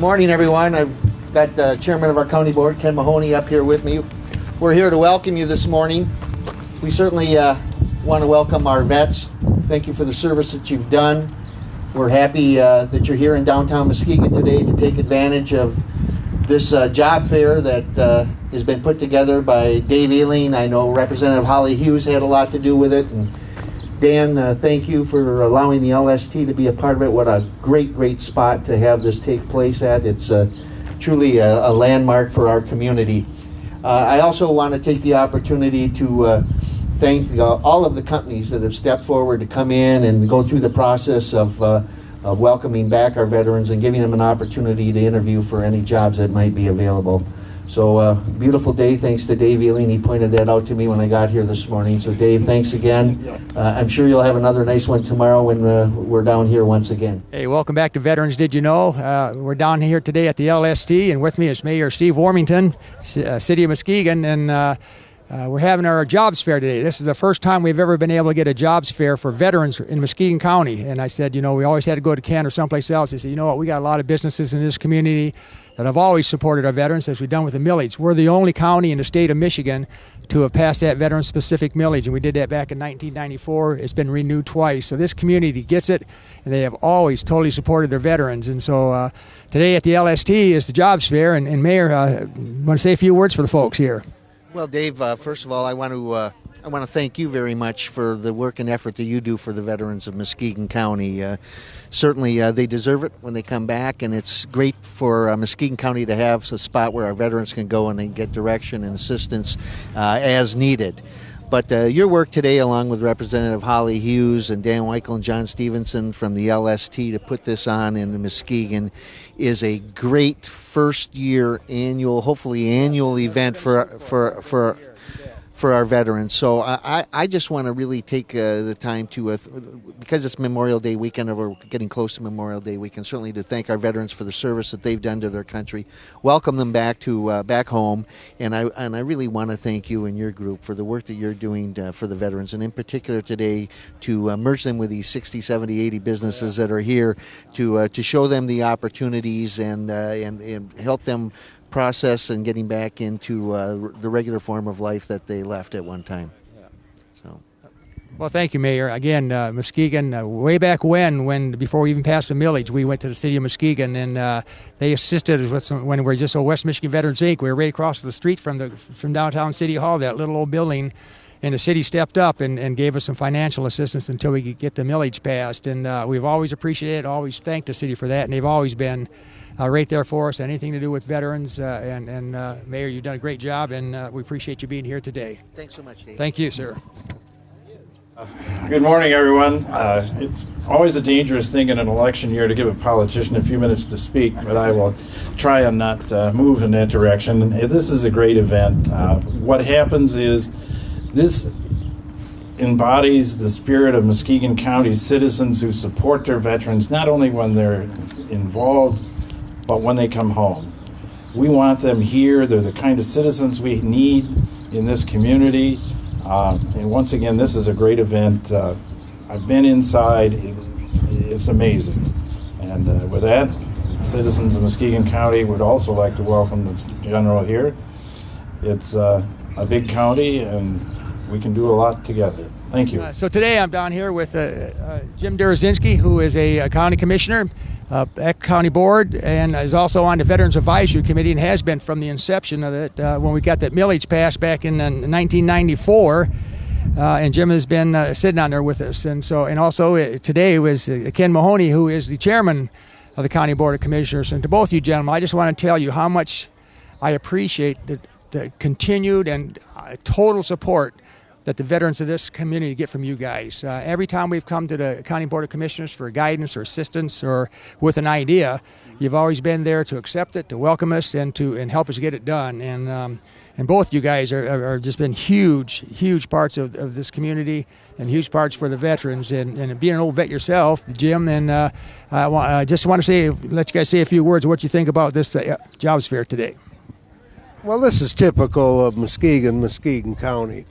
morning, everyone. I've got the chairman of our county board, Ken Mahoney, up here with me. We're here to welcome you this morning. We certainly want to welcome our vets. Thank you for the service that you've done. We're happy that you're here in downtown Muskegon today to take advantage of this job fair that has been put together by Dave Ehling. I know Representative Holly Hughes had a lot to do with it. And Dan, thank you for allowing the LST to be a part of it. What a great spot to have this take place at. It's truly a landmark for our community. I also want to take the opportunity to thank all of the companies that have stepped forward to come in and go through the process of welcoming back our veterans and giving them an opportunity to interview for any jobs that might be available. So beautiful day, thanks to Dave Ehling. He pointed that out to me when I got here this morning. So Dave, thanks again. I'm sure you'll have another nice one tomorrow when we're down here once again. Hey, welcome back to Veterans Did You Know? We're down here today at the LST, and with me is Mayor Steve Warmington, City of Muskegon, and we're having our jobs fair today. This is the first time we've ever been able to get a jobs fair for veterans in Muskegon County. And I said, we always had to go to Ken or someplace else. He said, you know what, we got a lot of businesses in this community that have always supported our veterans, as we've done with the millage. We're the only county in the state of Michigan to have passed that veteran-specific millage, and we did that back in 1994. It's been renewed twice. So this community gets it, and they have always totally supported their veterans. And so today at the LST is the jobs fair, and Mayor, want to say a few words for the folks here. Well, Dave, first of all, I want to thank you very much for the work and effort that you do for the veterans of Muskegon County. Certainly, they deserve it when they come back, and it's great for Muskegon County to have a spot where our veterans can go and they get direction and assistance as needed. But your work today, along with Representative Holly Hughes and Dan Weichel and John Stevenson from the LST to put this on in the Muskegon, is a great first-year hopefully annual event for our veterans. So I just want to really take the time to, because it's Memorial Day weekend, or we're getting close to Memorial Day weekend, certainly to thank our veterans for the service that they've done to their country, welcome them back home, and I really want to thank you and your group for the work that you're doing for the veterans, and in particular today to merge them with these 60, 70, 80 businesses that are here to show them the opportunities and help them process and getting back into the regular form of life that they left at one time. So, well, thank you, Mayor. Again, Muskegon, way back when before we even passed the millage, we went to the City of Muskegon, and they assisted us with when we were just West Michigan Veterans Inc. We were right across the street from downtown City Hall, that little old building, and the city stepped up and gave us some financial assistance until we could get the millage passed. And we've always appreciated it, always thanked the city for that, and they've always been right there for us, anything to do with veterans. And Mayor, you've done a great job, and we appreciate you being here today. Thanks so much, Dave. Thank you, sir. Good morning, everyone. It's always a dangerous thing in an election year to give a politician a few minutes to speak, but I will try and not move in that direction. This is a great event. What happens is this embodies the spirit of Muskegon County's citizens who support their veterans, not only when they're involved, but when they come home. We want them here. They're the kind of citizens we need in this community. And once again, this is a great event. I've been inside. It's amazing. And with that, citizens of Muskegon County would also like to welcome the General here. It's a big county, and we can do a lot together. Thank you. So today I'm down here with Jim Derazinski, who is a county commissioner at County Board, and is also on the Veterans Advisory Committee, and has been from the inception of it when we got that millage passed back in 1994. And Jim has been sitting on there with us. And also today was Ken Mahoney, who is the chairman of the County Board of Commissioners. And to both you gentlemen, I just want to tell you how much I appreciate the continued and total support that the veterans of this community get from you guys. Every time we've come to the County Board of Commissioners for guidance or assistance or with an idea, you've always been there to accept it, to welcome us, and help us get it done. And both you guys are just been huge parts of this community, and huge parts for the veterans. And being an old vet yourself, Jim, and I just want to let you guys say a few words of what you think about this jobs fair today. Well, this is typical of Muskegon County.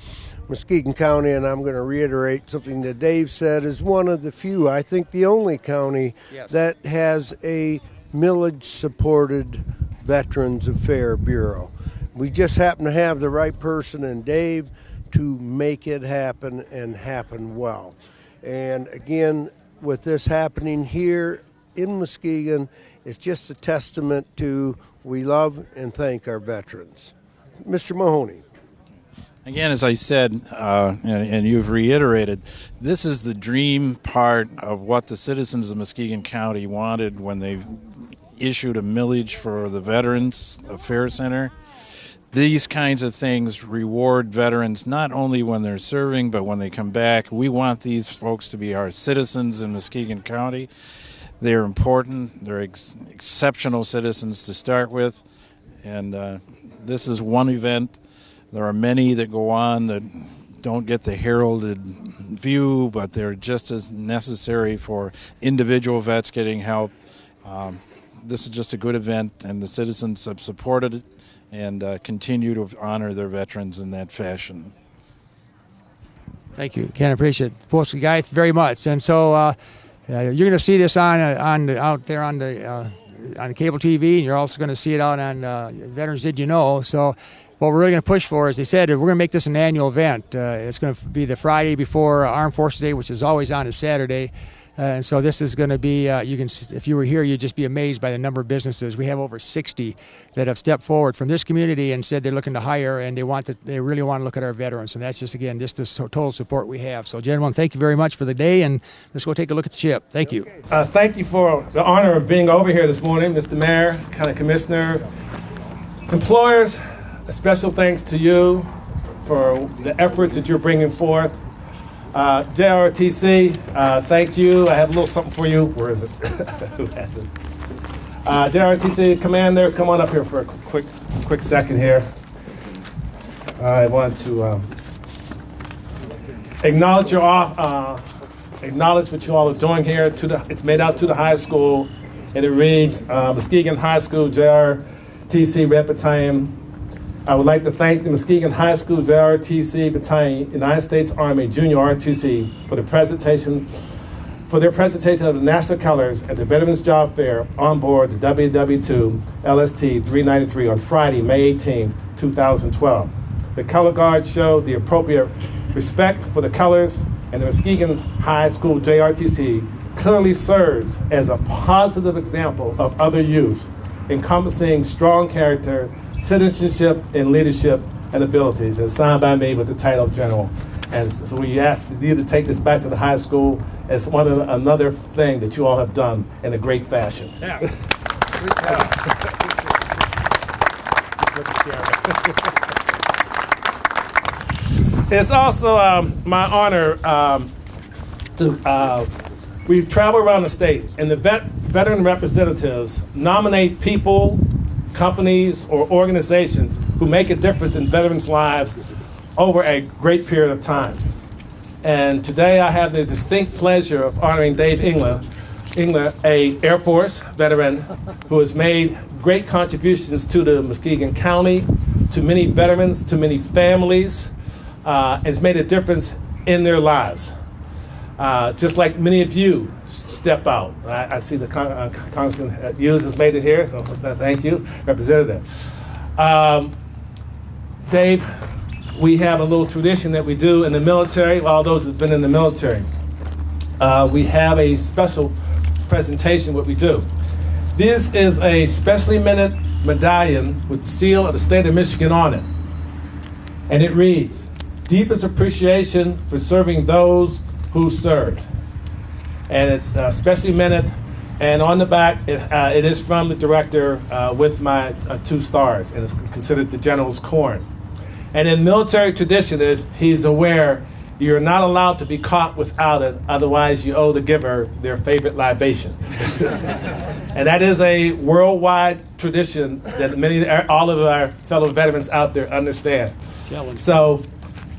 Muskegon County, and I'm going to reiterate something that Dave said, is one of the few, I think the only county that has a millage-supported Veterans Affairs Bureau. We just happen to have the right person in Dave to make it happen and happen well. And again, with this happening here in Muskegon, it's just a testament to we love and thank our veterans. Mr. Mahoney. Again, as I said, and you've reiterated, this is the dream part of what the citizens of Muskegon County wanted when they issued a millage for the Veterans Affairs Center. These kinds of things reward veterans not only when they're serving, but when they come back. We want these folks to be our citizens in Muskegon County. They're important. They're exceptional citizens to start with. And this is one event. There are many that go on that don't get the heralded view, but they're just as necessary for individual vets getting help. This is just a good event, and the citizens have supported it and continue to honor their veterans in that fashion. Thank you, Ken. I appreciate it. Post guy very much. And so you're going to see this out there on the cable TV, and you're also going to see it out on Veterans Did You Know. So what we're really going to push for, as they said, we're going to make this an annual event. It's going to be the Friday before Armed Forces Day, which is always on a Saturday. And so this is going to be, if you were here, you'd just be amazed by the number of businesses. We have over 60 that have stepped forward from this community and said they're looking to hire, and they really want to look at our veterans. And that's just, again, just the total support we have. So, gentlemen, thank you very much for the day, and let's go take a look at the ship. Thank you. Thank you for the honor of being over here this morning, Mr. Mayor, County Commissioner, employers. A special thanks to you for the efforts that you're bringing forth. JRTC, thank you. I have a little something for you. Where is it? Who has it? JRTC Commander, come on up here for a quick second here. I want to acknowledge acknowledge what you all are doing here. It's made out to the high school, and it reads, Muskegon High School, JRTC Red Battalion. I would like to thank the Muskegon High School JRTC Battalion, United States Army Junior ROTC for their presentation of the national colors at the Veterans Job Fair on board the WW2 LST 393 on Friday, May 18, 2012. The color guard showed the appropriate respect for the colors, and the Muskegon High School JRTC clearly serves as a positive example of other youth, encompassing strong character, citizenship, and leadership and abilities, and signed by me with the title of General. And so we asked you to take this back to the high school as another thing that you all have done in a great fashion. Yeah. It's also my honor we've traveled around the state, and the veteran representatives nominate people, companies, or organizations who make a difference in veterans' lives over a great period of time. And today I have the distinct pleasure of honoring Dave Engler, a Air Force veteran who has made great contributions to the Muskegon County, to many veterans, to many families, and has made a difference in their lives. Just like many of you step out. I see the Congressman Hughes has made it here. So thank you, Representative. Dave, we have a little tradition that we do in the military. All those who've been in the military, we have a special presentation. What we do. This is a specially minted medallion with the seal of the state of Michigan on it, and it reads, "Deepest appreciation for serving those who served." And it's specially minted, and on the back it is from the director with my 2 stars, and it's considered the General's Corn. And in military tradition, he's aware you're not allowed to be caught without it, otherwise you owe the giver their favorite libation. And that is a worldwide tradition that all of our fellow veterans out there understand. So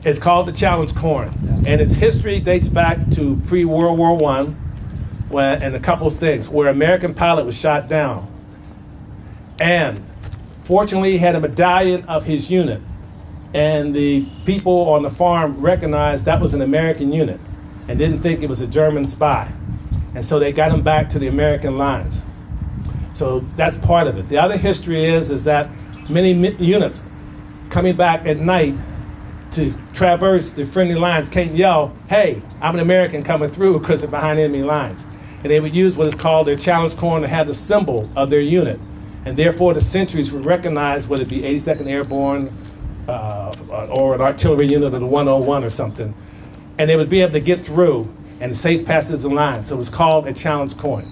it's called the Challenge Corn, and its history dates back to pre-World War I, and a couple of things, where an American pilot was shot down. And fortunately, he had a medallion of his unit, and the people on the farm recognized that was an American unit and didn't think it was a German spy. And so they got him back to the American lines. So that's part of it. The other history is that many units coming back at night to traverse the friendly lines can't yell, "Hey, I'm an American coming through," because they're behind enemy lines. And they would use what is called their challenge corn to have the symbol of their unit. And therefore the sentries would recognize whether it be 82nd Airborne or an artillery unit of the 101 or something. And they would be able to get through and the safe passage of the line. So it was called a challenge coin.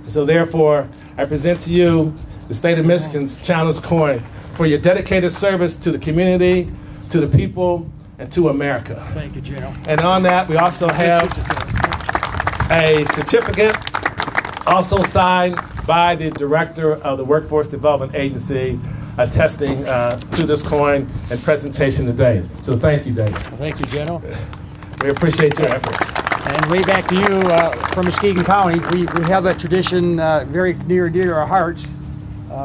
So therefore, I present to you the state of Michigan's challenge coin for your dedicated service to the community, to the people, and to America. Thank you, Gino. And on that, we also have a certificate also signed by the director of the Workforce Development Agency attesting to this coin and presentation today. So thank you, Dave. Well, thank you, Gino. We appreciate your efforts. And way back to you from Muskegon County, we have that tradition very near and dear to our hearts.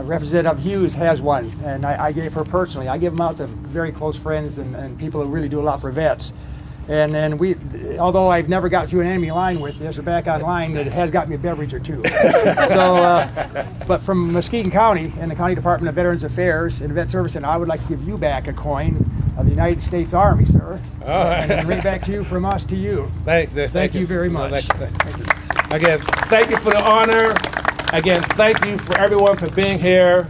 Representative Hughes has one, and I gave her personally. I give them out to very close friends and people who really do a lot for vets. And we, although I've never got through an enemy line with this or back on line, it has got me a beverage or two. So, but from Muskegon County and the County Department of Veterans Affairs and Vet Service, and I would like to give you back a coin of the United States Army, sir. All right. And right back to you from us to you. Thank you very much. Thank you. Again, thank you for the honor. Again, thank you for everyone for being here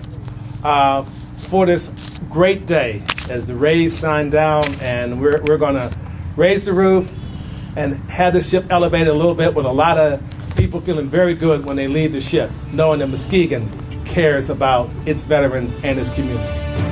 for this great day as the rays shine down, and we're going to raise the roof and have the ship elevated a little bit with a lot of people feeling very good when they leave the ship, knowing that Muskegon cares about its veterans and its community.